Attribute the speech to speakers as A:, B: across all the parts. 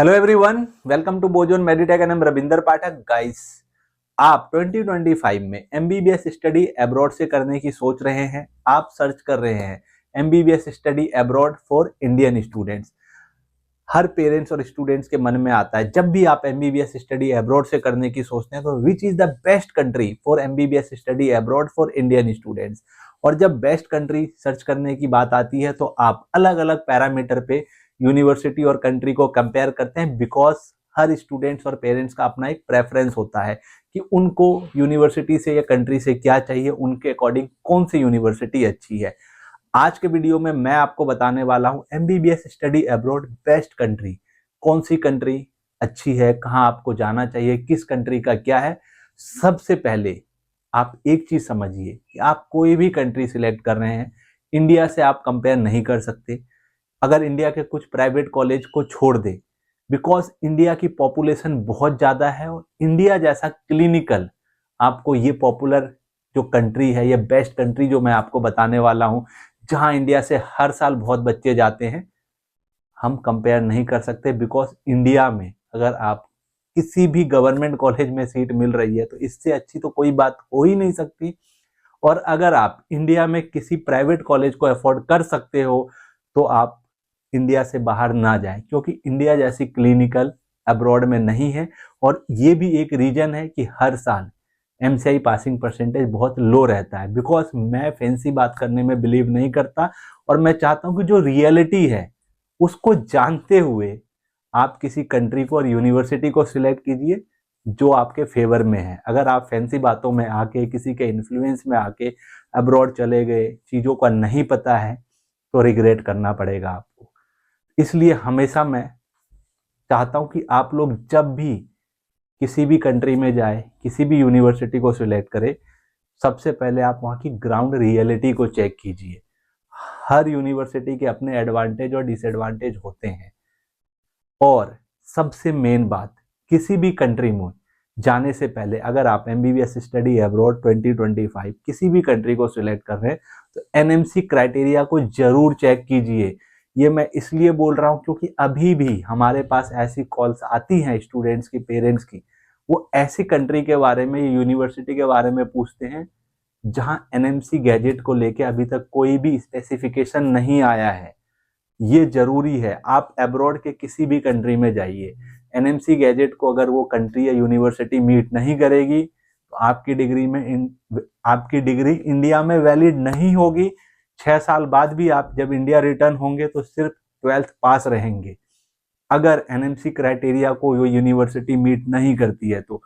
A: Hello everyone, welcome to Bozon Meditech and I'm Ravinder Pathak. Guys, आप 2025 में MBBS study abroad से करने की सोच रहे हैं। आप सर्च कर रहे हैं MBBS study abroad for Indian students. Her parents और स्टूडेंट्स के मन में आता है, जब भी आप एमबीबीएस स्टडी अब्रॉड से करने की सोचते हैं तो which is the best country for MBBS study abroad for Indian students. और जब बेस्ट कंट्री सर्च करने की बात आती है तो आप अलग अलग पैरामीटर पे यूनिवर्सिटी और कंट्री को कंपेयर करते हैं, बिकॉज हर स्टूडेंट्स और पेरेंट्स का अपना एक प्रेफरेंस होता है कि उनको यूनिवर्सिटी से या कंट्री से क्या चाहिए, उनके अकॉर्डिंग कौन सी यूनिवर्सिटी अच्छी है। आज के वीडियो में मैं आपको बताने वाला हूं MBBS study abroad best country, कौन सी कंट्री अच्छी है, कहां आपको जाना चाहिए, किस कंट्री का क्या है। सबसे पहले आप एक चीज समझिए कि आप कोई भी कंट्री सिलेक्ट कर रहे हैं, इंडिया से आप कंपेयर नहीं कर सकते। अगर इंडिया के कुछ प्राइवेट कॉलेज को छोड़ दे, बिकॉज इंडिया की पॉपुलेशन बहुत ज़्यादा है और इंडिया जैसा क्लिनिकल आपको ये पॉपुलर जो कंट्री है, ये बेस्ट कंट्री जो मैं आपको बताने वाला हूँ, जहाँ इंडिया से हर साल बहुत बच्चे जाते हैं, हम कंपेयर नहीं कर सकते। बिकॉज इंडिया में अगर आप किसी भी गवर्नमेंट कॉलेज में सीट मिल रही है तो इससे अच्छी तो कोई बात हो ही नहीं सकती। और अगर आप इंडिया में किसी प्राइवेट कॉलेज को अफोर्ड कर सकते हो तो आप इंडिया से बाहर ना जाएं, क्योंकि इंडिया जैसी क्लिनिकल अब्रॉड में नहीं है। और ये भी एक रीजन है कि हर साल एमसीआई पासिंग परसेंटेज बहुत लो रहता है। बिकॉज मैं फैंसी बात करने में बिलीव नहीं करता और मैं चाहता हूं कि जो रियलिटी है उसको जानते हुए आप किसी कंट्री को और यूनिवर्सिटी को सिलेक्ट कीजिए जो आपके फेवर में है। अगर आप फैंसी बातों में आके, किसी के इन्फ्लुएंस में आके अब्रॉड चले गए, चीज़ों का नहीं पता है, तो रिग्रेट करना पड़ेगा आपको। इसलिए हमेशा मैं चाहता हूं कि आप लोग जब भी किसी भी कंट्री में जाए, किसी भी यूनिवर्सिटी को सिलेक्ट करें, सबसे पहले आप वहाँ की ग्राउंड रियलिटी को चेक कीजिए। हर यूनिवर्सिटी के अपने एडवांटेज और डिसएडवांटेज होते हैं। और सबसे मेन बात, किसी भी कंट्री में जाने से पहले अगर आप एमबीबीएस स्टडी अब्रॉड 2025 किसी भी कंट्री को सिलेक्ट कर रहे हैं तो एनएमसी क्राइटेरिया को जरूर चेक कीजिए। ये मैं इसलिए बोल रहा हूं क्योंकि अभी भी हमारे पास ऐसी कॉल्स आती हैं स्टूडेंट्स की, पेरेंट्स की, वो ऐसी कंट्री के बारे में, यूनिवर्सिटी के बारे में पूछते हैं जहां एनएमसी गैजेट को लेके अभी तक कोई भी स्पेसिफिकेशन नहीं आया है। ये जरूरी है। आप अब्रॉड के किसी भी कंट्री में जाइए, एनएमसी गैजेट को अगर वो कंट्री या यूनिवर्सिटी मीट नहीं करेगी तो आपकी डिग्री इंडिया में वैलिड नहीं होगी। 6 साल बाद भी आप जब इंडिया रिटर्न होंगे तो सिर्फ 12th पास रहेंगे, अगर एनएमसी क्राइटेरिया को वो यूनिवर्सिटी मीट नहीं करती है तो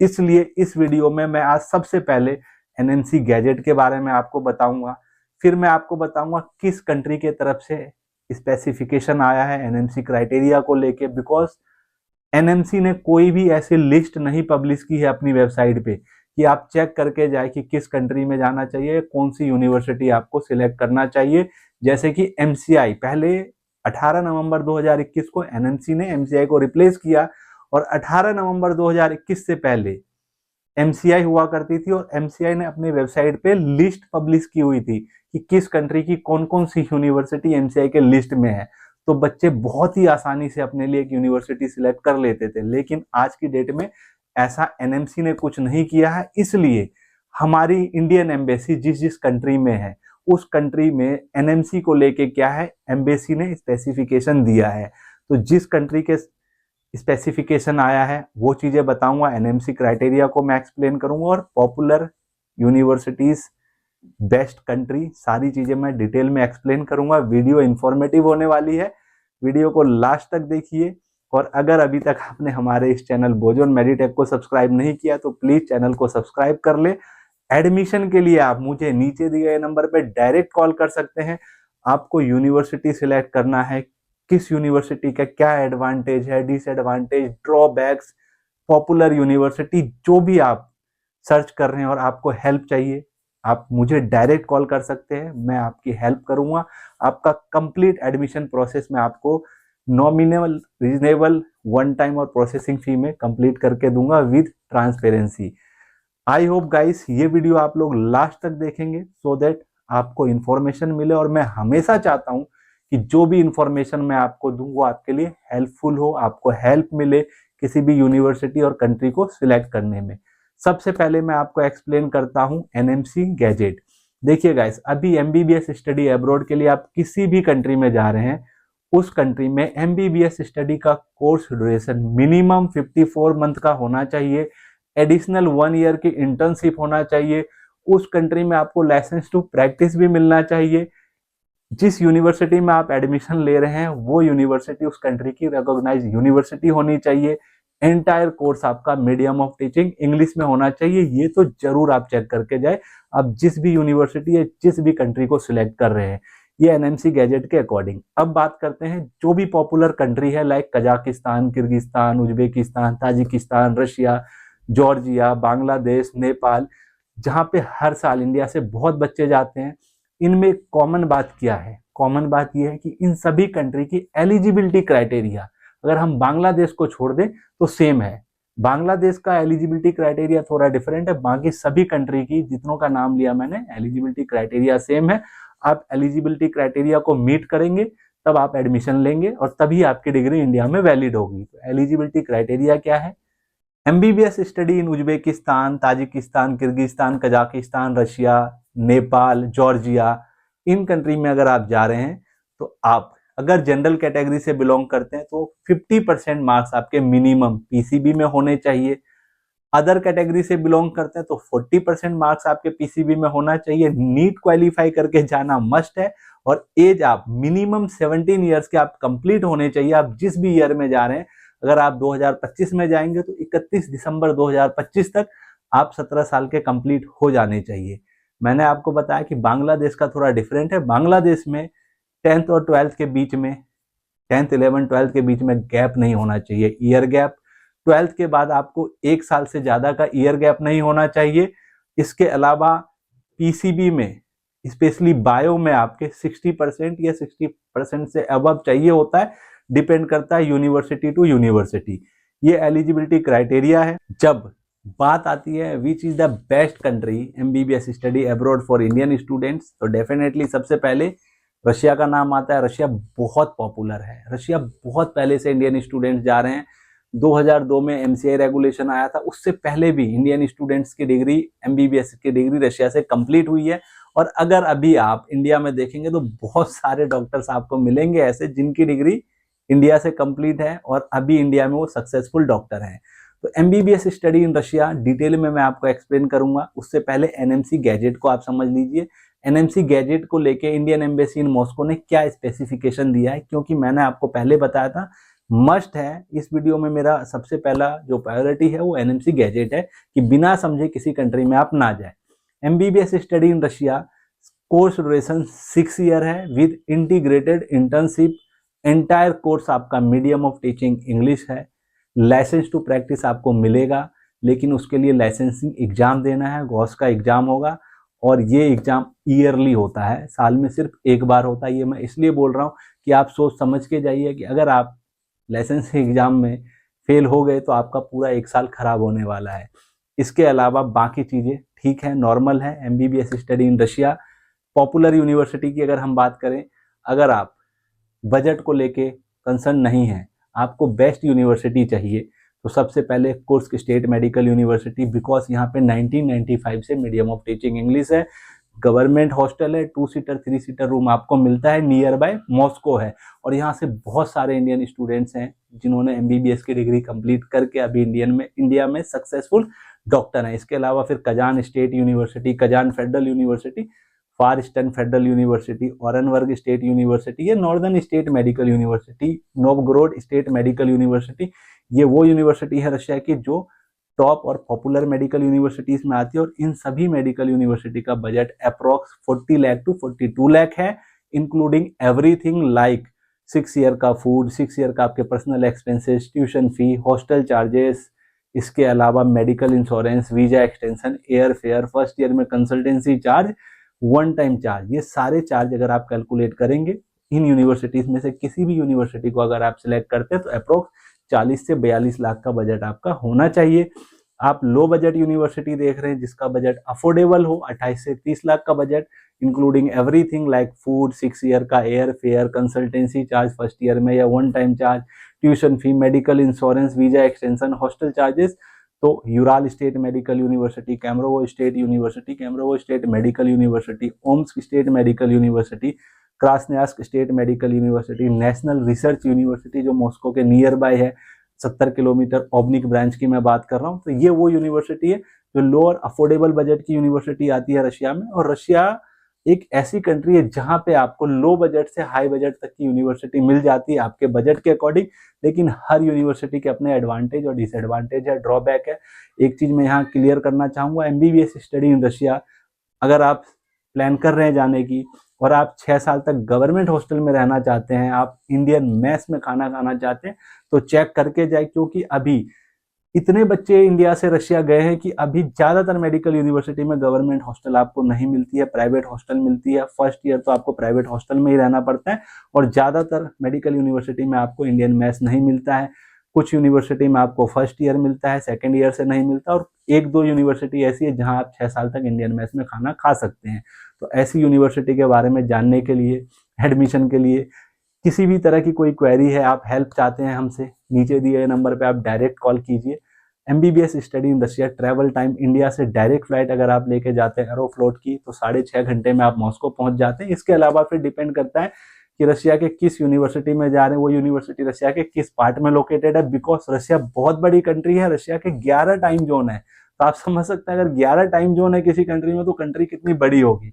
A: इसलिए इस वीडियो में मैं आज सबसे पहले एनएमसी गैजेट के बारे में आपको बताऊंगा। फिर मैं आपको बताऊंगा किस कंट्री के तरफ से स्पेसिफिकेशन आया है एनएमसी क्राइटेरिया को लेके। बिकॉज एनएमसी ने कोई भी ऐसी लिस्ट नहीं पब्लिश की है अपनी वेबसाइट पे कि आप चेक करके जाए कि किस कंट्री में जाना चाहिए, कौन सी यूनिवर्सिटी आपको सिलेक्ट करना चाहिए। जैसे कि एमसीआई, पहले 18 नवंबर 2021 को एनएमसी ने एमसीआई को रिप्लेस किया और 18 नवंबर 2021 से पहले एमसीआई हुआ करती थी और एमसीआई ने अपनी वेबसाइट पे लिस्ट पब्लिश की हुई थी कि किस कंट्री की कौन कौन सी यूनिवर्सिटी एमसीआई के लिस्ट में है। तो बच्चे बहुत ही आसानी से अपने लिए एक यूनिवर्सिटी सिलेक्ट कर लेते थे। लेकिन आज की डेट में ऐसा एनएमसी ने कुछ नहीं किया है। इसलिए हमारी इंडियन एम्बेसी जिस जिस कंट्री में है उस कंट्री में एनएमसी को लेके क्या है, एम्बेसी ने स्पेसिफिकेशन दिया है। तो जिस कंट्री के स्पेसिफिकेशन आया है वो चीजें बताऊंगा, एनएमसी क्राइटेरिया को मैं एक्सप्लेन करूंगा और पॉपुलर यूनिवर्सिटीज, बेस्ट कंट्री, सारी चीजें मैं डिटेल में एक्सप्लेन करूंगा। वीडियो इंफॉर्मेटिव होने वाली है, वीडियो को लास्ट तक देखिए। और अगर अभी तक आपने हमारे इस चैनल बोजोन मेडिटेक को सब्सक्राइब नहीं किया तो प्लीज चैनल को सब्सक्राइब कर ले। एडमिशन के लिए आप मुझे नीचे दिए गए नंबर पर डायरेक्ट कॉल कर सकते हैं। आपको यूनिवर्सिटी सिलेक्ट करना है, किस यूनिवर्सिटी का क्या एडवांटेज है, डिसएडवांटेज, ड्रॉबैक्स, पॉपुलर यूनिवर्सिटी, जो भी आप सर्च कर रहे हैं और आपको हेल्प चाहिए, आप मुझे डायरेक्ट कॉल कर सकते हैं। मैं आपकी हेल्प करूंगा। आपका कंप्लीट एडमिशन प्रोसेस मैं आपको नॉमिनल, रीजनेबल, वन टाइम और प्रोसेसिंग फी में कंप्लीट करके दूंगा with transparency. I hope guys ये वीडियो आप लोग लास्ट तक देखेंगे सो दैट आपको इंफॉर्मेशन मिले। और मैं हमेशा चाहता हूं कि जो भी इंफॉर्मेशन मैं आपको दूं वो आपके लिए हेल्पफुल हो, आपको हेल्प मिले किसी भी यूनिवर्सिटी और कंट्री को सिलेक्ट करने में। सबसे पहले मैं आपको एक्सप्लेन करता हूं एनएमसी गैजेट। देखिए गाइस, अभी एमबीबीएस स्टडी अब्रॉड के लिए आप किसी भी कंट्री में जा रहे हैं, उस कंट्री में एमबीबीएस स्टडी का कोर्स ड्यूरेशन मिनिमम 54 मंथ का होना चाहिए। एडिशनल 1 ईयर की इंटर्नशिप होना चाहिए। उस कंट्री में आपको लाइसेंस टू प्रैक्टिस भी मिलना चाहिए। जिस यूनिवर्सिटी में आप एडमिशन ले रहे हैं वो यूनिवर्सिटी उस कंट्री की रिकॉग्नाइज यूनिवर्सिटी होनी चाहिए। एंटायर कोर्स आपका मीडियम ऑफ टीचिंग इंग्लिश में होना चाहिए। ये तो जरूर आप चेक करके जाए, आप जिस भी यूनिवर्सिटी या जिस भी कंट्री को सिलेक्ट कर रहे हैं, ये एनएमसी गैजेट के अकॉर्डिंग। अब बात करते हैं जो भी पॉपुलर कंट्री है like Kazakhstan, Kyrgyzstan, Uzbekistan, Tajikistan, Russia, Georgia, Bangladesh, Nepal, जहां पे हर साल इंडिया से बहुत बच्चे जाते हैं। इनमें कॉमन बात क्या है? कॉमन बात यह है कि इन सभी कंट्री की एलिजिबिलिटी क्राइटेरिया, अगर हम बांग्लादेश को छोड़ दें तो सेम है। बांग्लादेश का एलिजिबिलिटी क्राइटेरिया थोड़ा डिफरेंट है, बाकी सभी कंट्री की जितनों का नाम लिया मैंने एलिजिबिलिटी क्राइटेरिया सेम है। आप एलिजिबिलिटी क्राइटेरिया को मीट करेंगे तब आप एडमिशन लेंगे और तभी आपकी डिग्री इंडिया में वैलिड होगी। तो एलिजिबिलिटी क्राइटेरिया क्या है? MBBS study in Uzbekistan, Tajikistan, Kyrgyzstan, Kazakhstan, Russia, Nepal, Georgia, in country में अगर आप जा रहे हैं तो आप अगर जनरल कैटेगरी से बिलोंग करते हैं तो 50% मार्क्स आपके मिनिमम पीसीबी में होने चाहिए। अदर कैटेगरी से बिलोंग करते हैं तो 40% मार्क्स आपके पीसीबी में होना चाहिए। नीट क्वालिफाई करके जाना मस्ट है और एज आप मिनिमम 17 ईयर्स के आप कंप्लीट होने चाहिए। आप जिस भी ईयर में जा रहे हैं, अगर आप 2025 में जाएंगे तो 31 दिसंबर 2025 तक आप 17 साल के कंप्लीट हो जाने चाहिए। मैंने आपको बताया कि बांग्लादेश का थोड़ा डिफरेंट है। बांग्लादेश में 10th और 12th के बीच में, 10th 11th 12th के बीच में गैप नहीं होना चाहिए, ईयर गैप। 12th के बाद आपको 1 साल से ज्यादा का ईयर गैप नहीं होना चाहिए। इसके अलावा पीसीबी में, स्पेशली बायो में आपके 60% या 60% से अबव चाहिए होता है। डिपेंड करता है यूनिवर्सिटी टू यूनिवर्सिटी। ये एलिजिबिलिटी क्राइटेरिया है। जब बात आती है which is the best country MBBS study abroad for Indian students, तो डेफिनेटली सबसे पहले रशिया का नाम आता है। रशिया बहुत पॉपुलर है, रशिया बहुत पहले से इंडियन स्टूडेंट्स जा रहे हैं। 2002 में एमसीआई रेगुलेशन आया था, उससे पहले भी इंडियन स्टूडेंट्स की डिग्री, एमबीबीएस की डिग्री रशिया से कंप्लीट हुई है। और अगर अभी आप इंडिया में देखेंगे तो बहुत सारे डॉक्टर्स आपको मिलेंगे ऐसे जिनकी डिग्री इंडिया से कंप्लीट है और अभी इंडिया में वो सक्सेसफुल डॉक्टर हैं। तो MBBS study in Russia detail में मैं आपको एक्सप्लेन करूंगा। उससे पहले एनएमसी गैजेट को आप समझ लीजिए। एनएमसी गैजेट को लेके इंडियन एम्बेसी इन मॉस्को ने क्या स्पेसिफिकेशन दिया है, क्योंकि मैंने आपको पहले बताया था मस्ट है। इस वीडियो में मेरा सबसे पहला जो प्रायोरिटी है वो एनएमसी गैजेट है कि बिना समझे किसी कंट्री में आप ना जाए। MBBS study in Russia course duration 6 year है with integrated internship. Entire course आपका मीडियम ऑफ टीचिंग इंग्लिश है। लाइसेंस टू प्रैक्टिस आपको मिलेगा, लेकिन उसके लिए लाइसेंसिंग एग्जाम देना है, गॉस का एग्जाम होगा और ये एग्जाम ईयरली होता है, साल में सिर्फ एक बार होता है। ये मैं इसलिए बोल रहा हूँ कि आप सोच समझ के जाइए कि अगर आप लाइसेंस एग्जाम में फेल हो गए तो आपका पूरा 1 साल खराब होने वाला है। इसके अलावा बाकी चीज़ें ठीक है, नॉर्मल है। MBBS study in Russia popular university की अगर हम बात करें, अगर आप बजट को लेके कंसर्न नहीं है, आपको बेस्ट यूनिवर्सिटी चाहिए, तो सबसे पहले Kursk state medical university, because यहाँ पे 1995 से मीडियम ऑफ टीचिंग इंग्लिश है। गवर्नमेंट हॉस्टल है, 2 सीटर 3 सीटर रूम आपको मिलता है। नियर बाय मॉस्को है और यहाँ से बहुत सारे इंडियन स्टूडेंट्स हैं जिन्होंने एमबीबीएस की डिग्री कंप्लीट करके अभी इंडिया में सक्सेसफुल डॉक्टर हैं। इसके अलावा फिर Kazan state university, Kazan federal university, far eastern federal university, Orenburg state university, ये northern state medical university, Novgorod state medical university, ये वो यूनिवर्सिटी है रशिया की जो टॉप और पॉपुलर मेडिकल यूनिवर्सिटीज में आती है। और इन सभी मेडिकल यूनिवर्सिटी का budget approx 40 lakh to 42 lakh है, इंक्लूडिंग एवरीथिंग लाइक 6 ईयर का फूड, 6 ईयर का आपके personal expenses, tuition fee, hostel charges, इसके अलावा medical insurance, visa extension, air fare, first year में consultancy charge, one time charge, ये सारे चार्ज अगर आप कैलकुलेट करेंगे इन यूनिवर्सिटीज में से किसी भी यूनिवर्सिटी को अगर आप सिलेक्ट करते हैं तो अप्रोक्स 40 से 42 लाख का बजट आपका होना चाहिए। आप लो बजट यूनिवर्सिटी देख रहे हैं जिसका बजट अफोर्डेबल हो, 28 से 30 लाख का budget, including everything like food, 6 year का air fare, consultancy charge first year में या one time charge, tuition fee, medical insurance, visa extension, hostel charges. तो Ural state medical university, Kemerovo state university, Kemerovo state medical university, Omsk state medical university, Krasnoyarsk state medical university, national research university जो Moscow के near by है, 70 kilometre, ऑब्निक branch की मैं बात कर रहा हूँ। तो ये वो यूनिवर्सिटी है जो लोअर अफोर्डेबल बजट की यूनिवर्सिटी आती है रशिया में। और रशिया एक ऐसी कंट्री है जहां पे आपको लो बजट से हाई बजट तक की यूनिवर्सिटी मिल जाती है आपके बजट के अकॉर्डिंग। लेकिन हर यूनिवर्सिटी के अपने एडवांटेज और डिसएडवांटेज है, ड्रॉबैक है। एक चीज मैं यहाँ क्लियर करना चाहूंगा, एमबीबीएस स्टडी इन रशिया अगर आप प्लान कर रहे हैं जाने की और आप 6 साल तक गवर्नमेंट हॉस्टल में रहना चाहते हैं, आप इंडियन मेस में खाना खाना चाहते हैं, तो चेक करके जाए, क्योंकि अभी इतने बच्चे इंडिया से रशिया गए हैं कि अभी ज्यादातर मेडिकल यूनिवर्सिटी में गवर्नमेंट हॉस्टल आपको नहीं मिलती है, प्राइवेट हॉस्टल मिलती है। फर्स्ट ईयर तो आपको प्राइवेट हॉस्टल में ही रहना पड़ता है और ज्यादातर मेडिकल यूनिवर्सिटी में आपको इंडियन मेस नहीं मिलता है। कुछ यूनिवर्सिटी में आपको फर्स्ट ईयर मिलता है, सेकेंड ईयर से नहीं मिलता, और एक दो यूनिवर्सिटी ऐसी है जहां आप 6 साल तक इंडियन मेस में खाना खा सकते हैं। तो ऐसी यूनिवर्सिटी के बारे में जानने के लिए, एडमिशन के लिए, किसी भी तरह की कोई क्वेरी है, आप हेल्प चाहते हैं हमसे, नीचे दिए गए नंबर पे आप डायरेक्ट कॉल कीजिए। MBBS study in Russia, travel time India से डायरेक्ट फ्लाइट अगर आप लेके जाते हैं एरोफ्लोट की तो 6.5 घंटे में आप मॉस्को पहुंच जाते हैं। इसके अलावा फिर डिपेंड करता है कि रशिया के किस यूनिवर्सिटी में जा रहे हैं, वो यूनिवर्सिटी रशिया के किस पार्ट में लोकेटेड है। बिकॉज रशिया बहुत बड़ी कंट्री है, रशिया के 11 टाइम जोन है। तो आप समझ सकते हैं अगर 11 टाइम जोन है किसी कंट्री में तो कंट्री कितनी बड़ी होगी।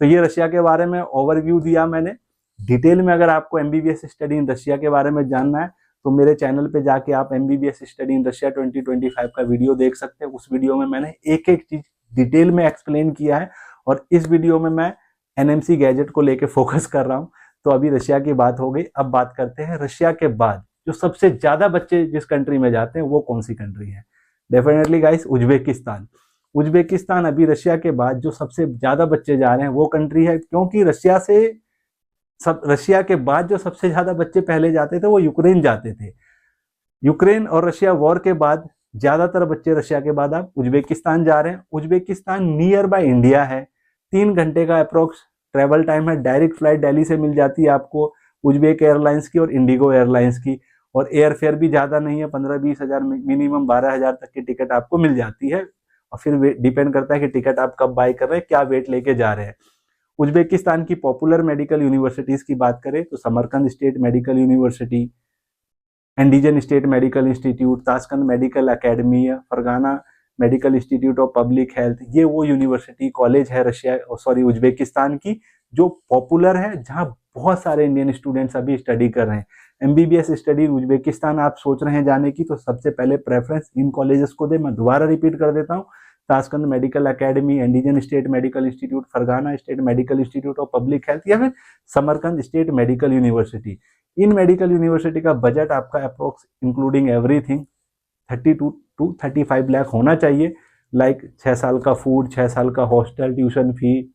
A: तो ये रशिया के बारे में ओवरव्यू दिया मैंने डिटेल में। अगर आपको एमबीबीएस स्टडी इन रशिया के बारे में जानना है तो मेरे चैनल पे जाके आप एमबीबीएस स्टडी इन रशिया 2025 का वीडियो देख सकते हैं। उस वीडियो में मैंने एक एक चीज डिटेल में एक्सप्लेन किया है और इस वीडियो में मैं एनएमसी गैजेट को लेके फोकस कर रहा हूं। तो अभी रशिया की बात हो गई, अब बात करते हैं रशिया के बाद जो सबसे ज्यादा बच्चे जिस कंट्री में जाते हैं वो कौन सी कंट्री है। Definitely guys, Uzbekistan. उज्बेकिस्तान अभी रशिया के बाद जो सबसे ज्यादा बच्चे जा रहे हैं वो कंट्री है, क्योंकि रशिया के बाद जो सबसे ज्यादा बच्चे पहले जाते थे वो यूक्रेन जाते थे। यूक्रेन और रशिया वॉर के बाद ज्यादातर बच्चे रशिया के बाद अब उज्बेकिस्तान जा रहे हैं। उज्बेकिस्तान नियर बाय इंडिया है, 3 घंटे का अप्रोक्स ट्रेवल टाइम है। डायरेक्ट फ्लाइट दिल्ली से मिल जाती है आपको, उज्बेक एयरलाइंस की और इंडिगो एयरलाइंस की। और एयर फेयर भी ज्यादा नहीं है, 15-20 हजार, मिनिमम 12 हजार तक की टिकट आपको मिल जाती है। और फिर डिपेंड करता है कि टिकट आप कब बाय कर रहे हैं, क्या वेट लेके जा रहे हैं। उज्बेकिस्तान की पॉपुलर मेडिकल यूनिवर्सिटीज की बात करें तो Samarkand state medical university, Andijan state medical institute, Tashkent medical academy, Fergana medical institute of public health, ये वो यूनिवर्सिटी कॉलेज है उज्बेकिस्तान की जो पॉपुलर है, जहां बहुत सारे इंडियन स्टूडेंट्स अभी स्टडी कर रहे हैं। एमबीबीएस स्टडी उज्बेकिस्तान आप सोच रहे हैं जाने की तो सबसे पहले प्रेफरेंस इन कॉलेजेस को दे। मैं दोबारा रिपीट कर देता हूँ, Tashkent medical academy, Andijan state medical institute, Fergana state medical institute of public health, या फिर समरकंद स्टेट मेडिकल यूनिवर्सिटी। इन मेडिकल यूनिवर्सिटी का बजट आपका approx including everything 32 to 35 lakh होना चाहिए। लाइक 6 साल का फूड, 6 साल का hostel, tuition fee,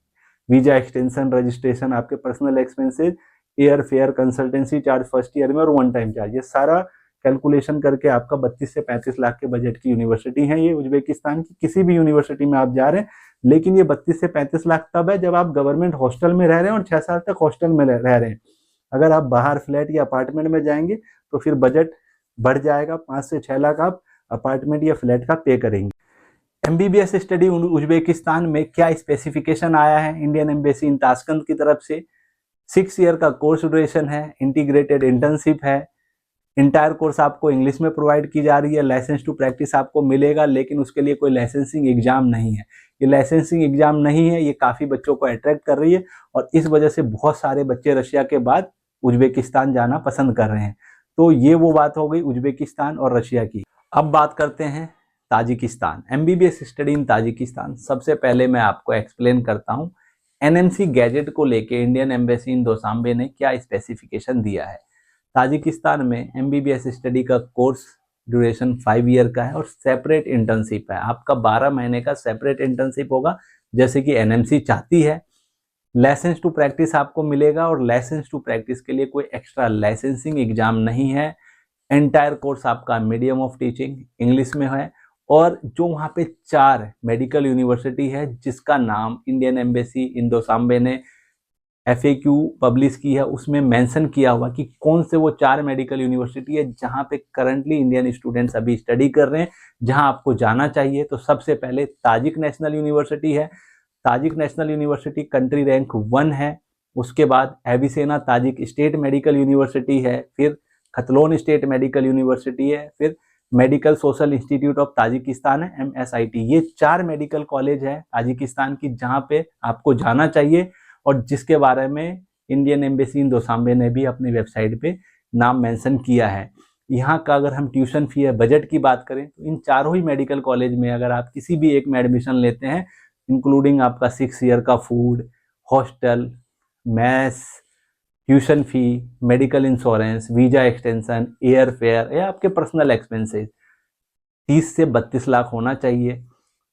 A: visa extension, registration, आपके personal expenses, air fare, consultancy charge first year में और वन टाइम चार्ज, ये सारा कैलकुलेशन करके आपका 32 से 35 लाख के बजट की यूनिवर्सिटी है ये उज्बेकिस्तान की। किसी भी यूनिवर्सिटी में आप जा रहे हैं, लेकिन ये 32 से 35 लाख तब है जब आप गवर्नमेंट हॉस्टल में रह रहे हैं और 6 साल तक हॉस्टल में रह रहे हैं। अगर आप बाहर फ्लैट या अपार्टमेंट में जाएंगे तो फिर बजट बढ़ जाएगा, 5 से 6 लाख आप अपार्टमेंट या फ्लैट का पे करेंगे। एमबीबीएस स्टडी उज्बेकिस्तान में क्या स्पेसिफिकेशन आया है इंडियन एम्बेसी इन ताशकंद की तरफ से, 6 ईयर का कोर्स ड्यूरेशन है, इंटीग्रेटेड इंटर्नशिप है, इंटायर कोर्स आपको इंग्लिश में प्रोवाइड की जा रही है, लाइसेंस टू प्रैक्टिस आपको मिलेगा, लेकिन उसके लिए कोई लाइसेंसिंग एग्जाम नहीं है। ये लाइसेंसिंग एग्जाम नहीं है, ये काफी बच्चों को अट्रैक्ट कर रही है और इस वजह से बहुत सारे बच्चे रशिया के बाद उज्बेकिस्तान जाना पसंद कर रहे हैं। तो ये वो बात हो गई उज्बेकिस्तान और रशिया की। अब बात करते हैं ताजिकिस्तान, एमबीबीएस स्टडी इन ताजिकिस्तान। सबसे पहले मैं आपको एक्सप्लेन करता हूं एनएमसी गैजेट को लेके इंडियन एम्बेसी इन दोसांबे ने क्या स्पेसिफिकेशन दिया है। ताजिकिस्तान में एमबीबीएस स्टडी का कोर्स ड्यूरेशन 5 ईयर का है और सेपरेट इंटर्नशिप है। आपका 12 महीने का सेपरेट इंटर्नशिप होगा जैसे कि एनएमसी चाहती है। लाइसेंस टू प्रैक्टिस आपको मिलेगा और लाइसेंस टू प्रैक्टिस के लिए कोई एक्स्ट्रा लाइसेंसिंग एग्जाम नहीं है। एंटायर कोर्स आपका मीडियम ऑफ टीचिंग इंग्लिश में है और जो वहाँ पे 4 मेडिकल यूनिवर्सिटी है जिसका नाम इंडियन एम्बेसी इंदोसाम्बे ने FAQ पब्लिश की है, उसमें मेंशन किया हुआ कि कौन से वो 4 मेडिकल यूनिवर्सिटी है जहाँ पे करंटली इंडियन स्टूडेंट्स अभी स्टडी कर रहे हैं, जहाँ आपको जाना चाहिए। तो सबसे पहले ताजिक नेशनल यूनिवर्सिटी है। Tajik national university country rank 1 है। उसके बाद एविसेना ताजिक स्टेट मेडिकल यूनिवर्सिटी है, फिर खतलोन स्टेट मेडिकल यूनिवर्सिटी है, फिर medical social institute of Tajikistan है MSIT। ये 4 मेडिकल कॉलेज है ताजिकिस्तान की जहाँ पे आपको जाना चाहिए और जिसके बारे में इंडियन एम्बेसी इन दोसांबे ने भी अपनी वेबसाइट पे नाम मेंशन किया है। यहाँ का अगर हम ट्यूशन फी है बजट की बात करें तो इन चारों ही मेडिकल कॉलेज में अगर आप किसी भी एक में एडमिशन लेते हैं, इंक्लूडिंग आपका 6 ईयर का food, hostel, mess, tuition fee, medical insurance, visa extension, air fare या आपके पर्सनल एक्सपेंसेस 30 से 32 लाख होना चाहिए।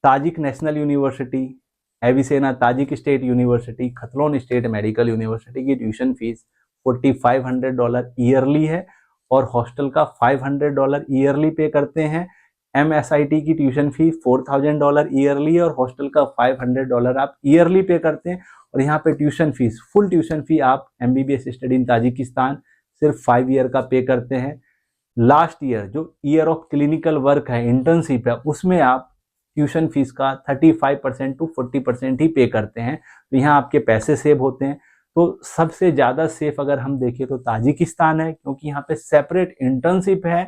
A: Tajik national university, Avicenna Tajik state university, Khatlon state medical university की ट्यूशन फीस $4,500 ईयरली है और हॉस्टल का $500 ईयरली पे करते हैं। MSIT की ट्यूशन फी $4,000 ईयरली और हॉस्टल का $500 आप ईयरली पे करते हैं। और यहाँ पे tuition fees, full tuition fee आप MBBS स्टडी इन ताजिकिस्तान सिर्फ 5 ईयर का पे करते हैं। लास्ट ईयर जो ईयर ऑफ क्लिनिकल वर्क है, इंटर्नशिप है, उसमें आप ट्यूशन फीस का 35% to 40% ही पे करते हैं। तो यहाँ आपके पैसे सेव होते हैं। तो सबसे ज़्यादा सेफ अगर हम देखें तो ताजिकिस्तान है, क्योंकि यहाँ पे सेपरेट इंटर्नशिप है,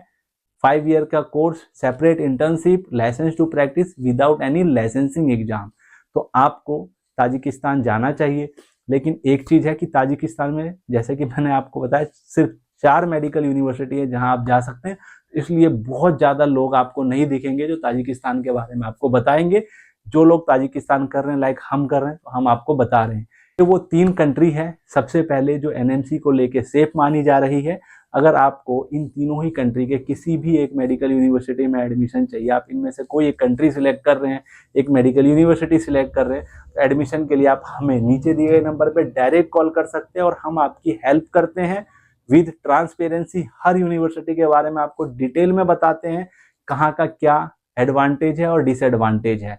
A: 5 ईयर का course, separate internship, licence to practise without any licensing exam. तो आपको ताजिकिस्तान जाना चाहिए। लेकिन एक चीज़ है कि ताजिकिस्तान में जैसे कि मैंने आपको बताया सिर्फ 4 मेडिकल यूनिवर्सिटी है जहां आप जा सकते हैं, इसलिए बहुत ज़्यादा लोग आपको नहीं दिखेंगे जो ताजिकिस्तान के बारे में आपको बताएंगे। जो लोग ताजिकिस्तान कर रहे हैं, लाइक हम कर रहे हैं, तो हम आपको बता रहे हैं। तो वो 3 कंट्री है सबसे पहले जो NMC को लेके सेफ मानी जा रही है। अगर आपको इन तीनों ही कंट्री के किसी भी एक मेडिकल यूनिवर्सिटी में एडमिशन चाहिए, आप इनमें से कोई एक कंट्री सिलेक्ट कर रहे हैं, एक मेडिकल यूनिवर्सिटी सिलेक्ट कर रहे हैं, तो एडमिशन के लिए आप हमें नीचे दिए गए नंबर पर डायरेक्ट कॉल कर सकते हैं और हम आपकी हेल्प करते हैं विद ट्रांसपेरेंसी। हर यूनिवर्सिटी के बारे में आपको डिटेल में बताते हैं कहाँ का क्या एडवांटेज है और डिसएडवांटेज है।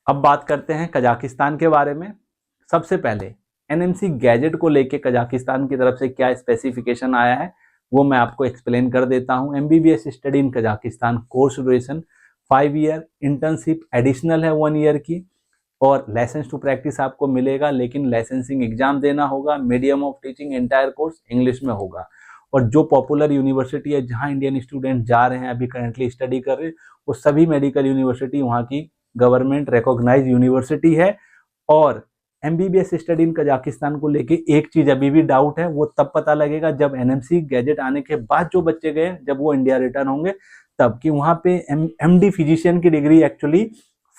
A: अब बात करते हैं कजाकिस्तान के बारे में। सबसे पहले NMC गैजेट को लेके कजाकिस्तान की तरफ से क्या स्पेसिफिकेशन आया है वो मैं आपको एक्सप्लेन कर देता हूँ। MBBS study in Kazakhstan course duration 5 year, internship additional है 1 ईयर की, और लाइसेंस टू प्रैक्टिस आपको मिलेगा, लेकिन लाइसेंसिंग एग्जाम देना होगा। Medium of teaching entire course English में होगा। और जो पॉपुलर यूनिवर्सिटी है जहां इंडियन स्टूडेंट जा रहे हैं, अभी करंटली स्टडी कर रहे हैं, वो सभी मेडिकल यूनिवर्सिटी वहाँ की गवर्नमेंट रिकॉग्नाइज यूनिवर्सिटी है। और MBBS स्टडी इन कजाकिस्तान को लेके एक चीज अभी भी डाउट है, वो तब पता लगेगा जब NMC गैजेट आने के बाद जो बच्चे गए, जब वो इंडिया रिटर्न होंगे तब, कि वहाँ पे MD फिजिशियन की डिग्री एक्चुअली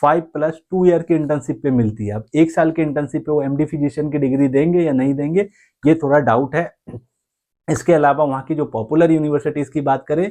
A: 5+2 ईयर की इंटर्नशिप पे मिलती है। अब 1 साल के इंटर्नशिप पे वो MD फिजिशियन की डिग्री देंगे या नहीं देंगे, ये थोड़ा डाउट है। इसके अलावा वहाँ की जो पॉपुलर यूनिवर्सिटीज की बात करें,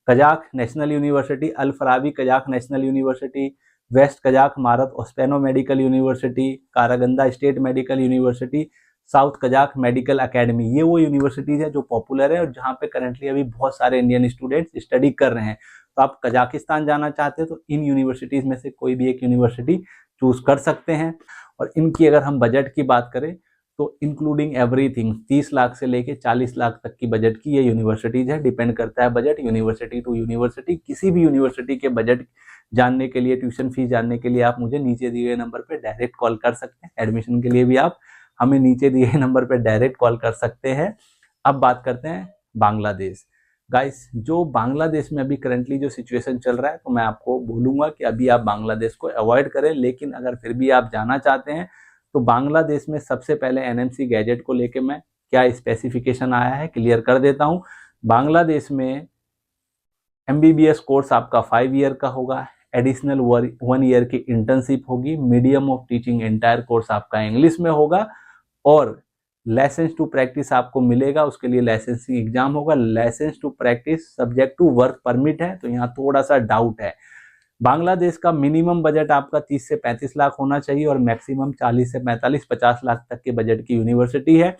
A: Kazakh national university, Al Farabi Kazakh national university, west Kazakh Marat Ospanov medical university, Karaganda state medical university, south Kazakh medical academy, ये वो यूनिवर्सिटीज है जो पॉपुलर है और जहाँ पे करंटली अभी बहुत सारे इंडियन स्टूडेंट्स स्टडी कर रहे हैं। तो आप कजाकिस्तान जाना चाहते हैं तो इन यूनिवर्सिटीज में से कोई भी एक यूनिवर्सिटी चूज कर सकते हैं। और इनकी अगर हम बजट की बात करें तो इंक्लूडिंग एवरीथिंग 30 लाख से लेके 40 लाख तक की बजट की ये यूनिवर्सिटीज है। डिपेंड करता है बजट यूनिवर्सिटी टू यूनिवर्सिटी। किसी भी यूनिवर्सिटी के बजट जानने के लिए, ट्यूशन फीस जानने के लिए आप मुझे नीचे दिए गए नंबर पर डायरेक्ट कॉल कर सकते हैं। एडमिशन के लिए भी आप हमें नीचे दिए गए नंबर पर डायरेक्ट कॉल कर सकते हैं। अब बात करते हैं बांग्लादेश। गाइस, जो बांग्लादेश में अभी करंटली जो सिचुएशन चल रहा है, तो मैं आपको बोलूंगा कि अभी आप बांग्लादेश को अवॉइड करें, लेकिन अगर फिर भी आप जाना चाहते हैं तो बांग्लादेश में सबसे पहले NMC गैजेट को लेके मैं क्या स्पेसिफिकेशन आया है क्लियर कर देता हूं। बांग्लादेश में MBBS कोर्स आपका 5 ईयर का होगा, एडिशनल 1 ईयर की इंटर्नशिप होगी, medium of teaching entire course आपका इंग्लिश में होगा, और लाइसेंस टू प्रैक्टिस आपको मिलेगा। उसके लिए लाइसेंसिंग एग्जाम होगा। Licence to practise subject to work permit है, तो यहाँ थोड़ा सा डाउट है। बांग्लादेश का मिनिमम बजट आपका 30 से 35 लाख होना चाहिए और मैक्सिमम 40 से 45-50 लाख तक के बजट की यूनिवर्सिटी है।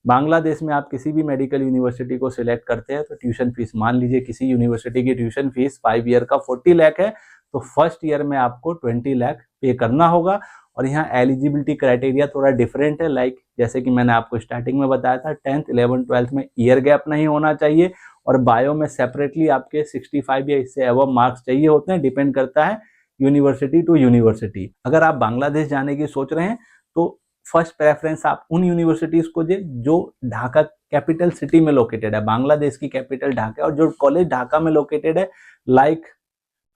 A: बांग्लादेश में आप किसी भी मेडिकल यूनिवर्सिटी को सिलेक्ट करते हैं तो ट्यूशन फीस, मान लीजिए किसी यूनिवर्सिटी की ट्यूशन फीस 5 ईयर का 40 लाख है, तो फर्स्ट ईयर में आपको 20 लाख पे करना होगा। और यहाँ एलिजिबिलिटी क्राइटेरिया थोड़ा डिफरेंट है, लाइक जैसे कि मैंने आपको स्टार्टिंग में बताया था 10th 11th 12th में ईयर गैप नहीं होना चाहिए, और बायो में सेपरेटली आपके 65 या इससे अबव मार्क्स चाहिए होते हैं, डिपेंड करता है यूनिवर्सिटी टू यूनिवर्सिटी। अगर आप बांग्लादेश जाने की सोच रहे हैं तो फर्स्ट प्रेफरेंस आप उन यूनिवर्सिटीज को दे जो ढाका कैपिटल सिटी में लोकेटेड है। बांग्लादेश की कैपिटल ढाका है, और जो कॉलेज ढाका में लोकेटेड है like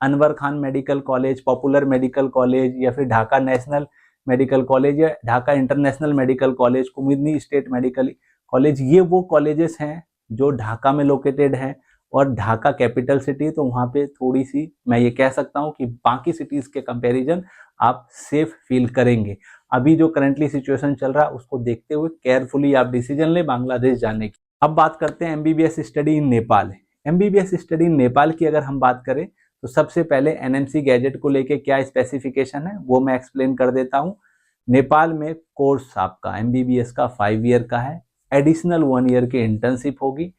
A: Anwar Khan medical college, popular medical college, या फिर ढाका नेशनल मेडिकल कॉलेज, या ढाका इंटरनेशनल मेडिकल कॉलेज, कुमुदनी स्टेट मेडिकल कॉलेज, ये वो कॉलेजेस हैं जो ढाका में लोकेटेड हैं। और ढाका कैपिटल सिटी, तो वहाँ पे थोड़ी सी मैं ये कह सकता हूँ कि बाकी सिटीज़ के कंपैरिजन आप सेफ फील करेंगे। अभी जो करंटली सिचुएशन चल रहा है उसको देखते हुए केयरफुली आप डिसीजन लें बांग्लादेश जाने की। अब बात करते हैं एमबीबीएस स्टडी इन नेपाल। एमबीबीएस स्टडी इन नेपाल की अगर हम बात करें तो सबसे पहले एनएमसी गैजेट को लेके क्या स्पेसिफिकेशन है वो मैं एक्सप्लेन कर देता हूँ। नेपाल में कोर्स आपका एमबीबीएस का 5 ईयर का है, एडिशनल 1 ईयर की इंटर्नशिप होगी।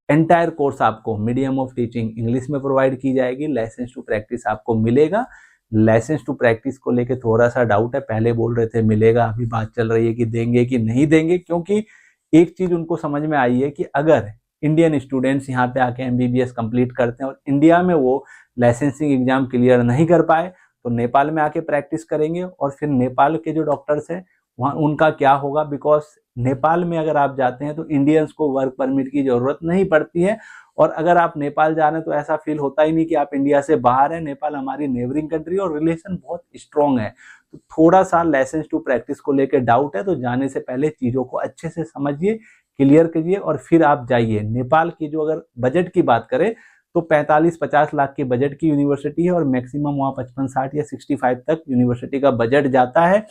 A: एंटायर कोर्स आपको मीडियम ऑफ टीचिंग इंग्लिश में प्रोवाइड की जाएगी। लाइसेंस टू प्रैक्टिस आपको मिलेगा। लाइसेंस टू प्रैक्टिस को लेके थोड़ा सा डाउट है, पहले बोल रहे थे मिलेगा, अभी बात चल रही है कि देंगे कि नहीं देंगे, क्योंकि एक चीज उनको समझ में आई है कि अगर इंडियन स्टूडेंट्स यहाँ पे आके एमबीबीएस कंप्लीट करते हैं और इंडिया में वो लाइसेंसिंग एग्जाम क्लियर नहीं कर पाए तो नेपाल में आके प्रैक्टिस करेंगे, और फिर नेपाल के जो डॉक्टर्स हैं वहाँ उनका क्या होगा, बिकॉज नेपाल में अगर आप जाते हैं तो इंडियंस को वर्क परमिट की जरूरत नहीं पड़ती है। और अगर आप नेपाल जा रहे हैं तो ऐसा फील होता ही नहीं कि आप इंडिया से बाहर हैं। नेपाल हमारी नेबरिंग कंट्री और रिलेशन बहुत स्ट्रॉन्ग है, तो थोड़ा सा लाइसेंस टू प्रैक्टिस को लेकर डाउट है, तो जाने से पहले चीज़ों को अच्छे से समझिए, क्लियर कीजिए और फिर आप जाइए। नेपाल की जो अगर बजट की बात करें तो 45-50 लाख की बजट की यूनिवर्सिटी है, और मैक्सिमम वहाँ 55-60 या 65 तक यूनिवर्सिटी का बजट जाता है।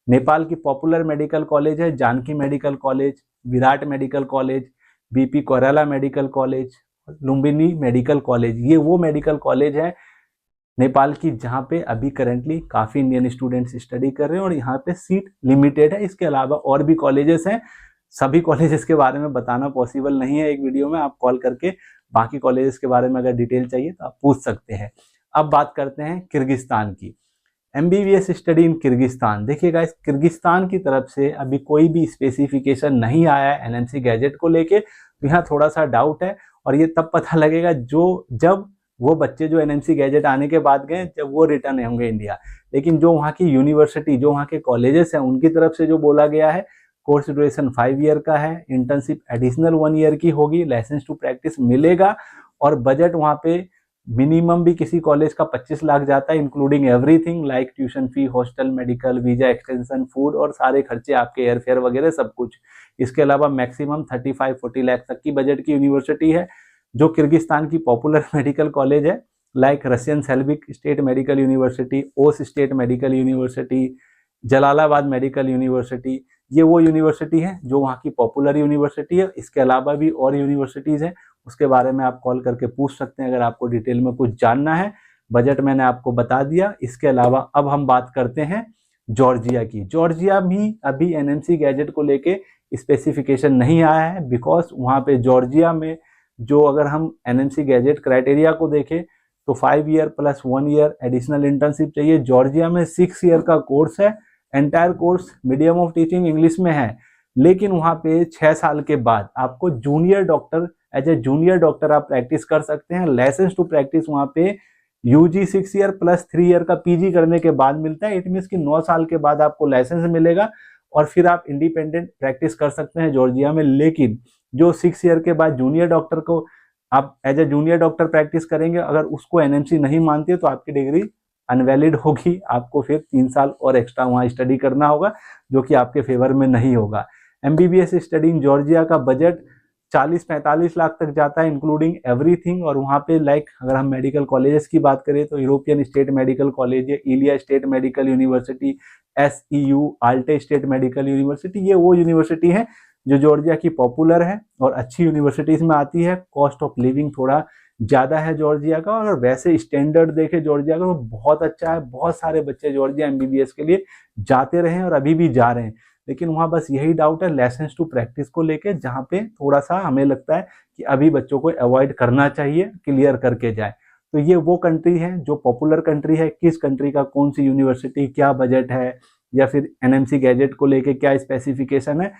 A: नेपाल की पॉपुलर मेडिकल कॉलेज है Janaki medical college, Virat medical college, BP Koirala medical college, Lumbini medical college. ये वो मेडिकल कॉलेज है नेपाल की जहाँ पे अभी करंटली काफ़ी इंडियन स्टूडेंट्स स्टडी कर रहे हैं, और यहाँ पे सीट लिमिटेड है। इसके अलावा और भी कॉलेजेस हैं, सभी कॉलेजेस के बारे में बताना पॉसिबल नहीं है एक वीडियो में। आप कॉल करके बाकी कॉलेजेस के बारे में अगर डिटेल चाहिए तो आप पूछ सकते हैं। अब बात करते हैं किर्गिस्तान की, एमबीबीएस स्टडी इन किर्गिस्तान। देखिए गाइस, किर्गिस्तान की तरफ से अभी कोई भी स्पेसिफिकेशन नहीं आया है एनएमसी गैजेट को लेके, तो यहाँ थोड़ा सा डाउट है, और ये तब पता लगेगा जब वो बच्चे जो एनएमसी गैजेट आने के बाद गए, जब वो रिटर्न होंगे इंडिया। लेकिन जो वहाँ की यूनिवर्सिटी, जो वहाँ के कॉलेजेस हैं, उनकी तरफ से जो बोला गया है कोर्स ड्यूरेशन 5 ईयर का है, इंटर्नशिप एडिशनल 1 ईयर की होगी, लाइसेंस टू प्रैक्टिस मिलेगा, और बजट वहाँ पे मिनिमम भी किसी कॉलेज का 25 लाख जाता है, including everything like tuition fee, hostel, medical, visa extension, food और सारे खर्चे आपके एयरफेयर वगैरह सब कुछ। इसके अलावा मैक्सिमम 35-40 लाख तक की बजट की यूनिवर्सिटी है। जो किर्गिस्तान की पॉपुलर मेडिकल कॉलेज है like Russian Slavic state medical university, Osh state medical university, Jalalabad medical university, ये वो यूनिवर्सिटी है जो वहाँ की पॉपुलर यूनिवर्सिटी है। इसके अलावा भी और यूनिवर्सिटीज़ हैं, उसके बारे में आप कॉल करके पूछ सकते हैं अगर आपको डिटेल में कुछ जानना है। बजट मैंने आपको बता दिया। इसके अलावा अब हम बात करते हैं जॉर्जिया की। जॉर्जिया भी अभी एनएमसी गैजेट को लेके स्पेसिफिकेशन नहीं आया है, बिकॉज वहाँ पे जॉर्जिया में जो अगर हम एनएमसी गैजेट क्राइटेरिया को देखें तो 5 year plus 1 year additional internship चाहिए। जॉर्जिया में 6 ईयर का कोर्स है, entire course medium of teaching English में है, लेकिन वहाँ पे 6 साल के बाद आपको junior doctor, as a junior doctor आप प्रैक्टिस कर सकते हैं। लाइसेंस टू प्रैक्टिस वहाँ पे यूजी 6 ईयर प्लस 3 ईयर का पीजी करने के बाद मिलता है। इट मीन्स कि 9 साल के बाद आपको लाइसेंस मिलेगा और फिर आप इंडिपेंडेंट प्रैक्टिस कर सकते हैं जॉर्जिया में। लेकिन जो 6 ईयर के बाद जूनियर डॉक्टर को आप as a junior doctor practice करेंगे, अगर उसको एनएमसी नहीं मानती है तो आपकी डिग्री अनवैलिड होगी, आपको फिर 3 साल और एक्स्ट्रा वहाँ स्टडी करना होगा, जो कि आपके फेवर में नहीं होगा। एमबीबीएस स्टडी इन जॉर्जिया का बजट 40-45 लाख तक जाता है, इंक्लूडिंग एवरीथिंग। और वहाँ पे लाइक अगर हम मेडिकल कॉलेजेस की बात करें तो यूरोपियन स्टेट मेडिकल कॉलेज है, Ilia state medical university, SEU, Alte state medical university, ये वो यूनिवर्सिटी है जो जॉर्जिया की पॉपुलर है और अच्छी यूनिवर्सिटीज़ में आती है। कॉस्ट ऑफ लिविंग थोड़ा ज़्यादा है जॉर्जिया का, और वैसे स्टैंडर्ड देखे जॉर्जिया का तो बहुत अच्छा है। बहुत सारे बच्चे जॉर्जिया एमबीबीएस के लिए जाते रहे हैं और अभी भी जा रहे हैं। लेकिन वहाँ बस यही डाउट है लाइसेंस टू प्रैक्टिस को लेके, जहाँ पे थोड़ा सा हमें लगता है कि अभी बच्चों को अवॉइड करना चाहिए, क्लियर करके जाए। तो ये वो कंट्री है जो पॉपुलर कंट्री है, किस कंट्री का कौन सी यूनिवर्सिटी, क्या बजट है, या फिर एनएमसी गैजेट को लेके क्या स्पेसिफिकेशन है,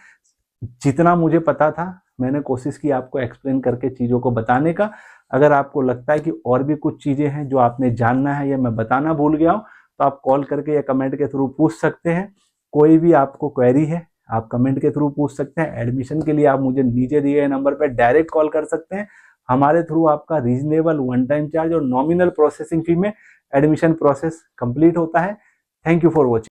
A: जितना मुझे पता था मैंने कोशिश की आपको एक्सप्लेन करके चीज़ों को बताने का। अगर आपको लगता है कि और भी कुछ चीज़ें हैं जो आपने जानना है या मैं बताना भूल गया हूँ, तो आप कॉल करके या कमेंट के थ्रू पूछ सकते हैं। कोई भी आपको क्वेरी है आप कमेंट के थ्रू पूछ सकते हैं। एडमिशन के लिए आप मुझे नीचे दिए गए नंबर पर डायरेक्ट कॉल कर सकते हैं। हमारे थ्रू आपका रीजनेबल वन टाइम चार्ज और नॉमिनल प्रोसेसिंग फी में एडमिशन प्रोसेस कंप्लीट होता है। Thank you for watching.